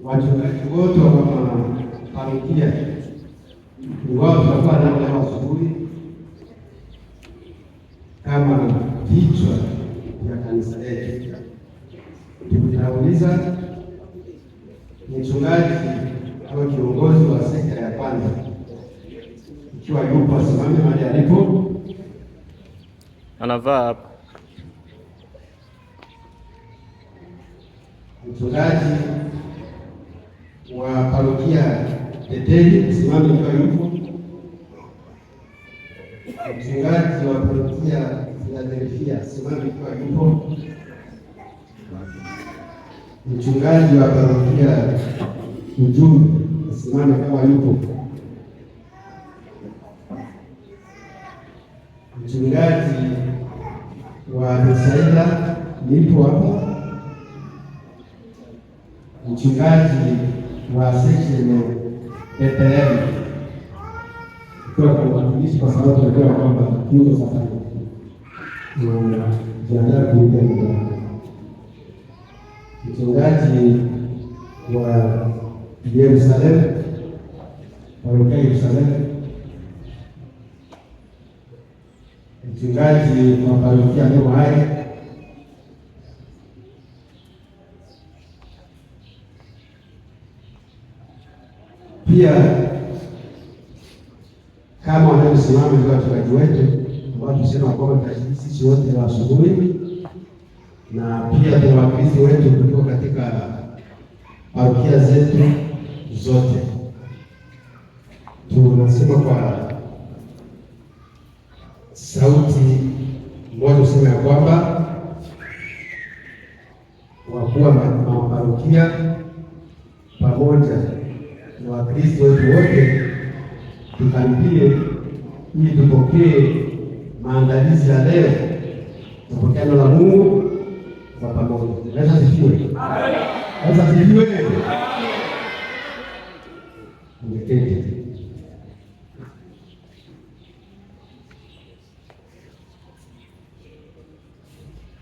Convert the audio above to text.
wachungaji wote wa parokia wao tutakuwa nao leo asubuhi kama vichwa vya kanisa letu. Tutauliza mchungaji au kiongozi wa sekta ya kwanza, ikiwa yupo asimame mahali alipo, anavaa hapa. Mchungaji wa parokia Teteli simame ikiwa yupo. Mchungaji wa parokia Filadelfia simame ikiwa yupo. Mchungaji wa parokia Ujumbe simame kama yupo. Mchungaji wa Besaida nipo hapa. Mchungaji wa section Bethlehem kwa kuwatumishi, kwa sababu tunajua kwamba yuko safari na jiandaa kuingia nyumbani. Mchungaji wa Yerusalemu, parokia Yerusalemu. Mchungaji wa parokia Neno Hai. Pia kama wanavyosimama ndio wachungaji wetu ambao tusema kwamba sisi wote wa asubuhi, na pia tuna Wakristo wetu kutoka katika parokia zetu zote. Tunasema kwa sauti moja, tuseme ya kwamba wakuu wa parokia pamoja na Wakristo wetu wote tukaribie ili tupokee maandalizi ya leo, tupokee neno la Mungu kwa pamoja. Sasa sifiwe. Sasa sifiwe.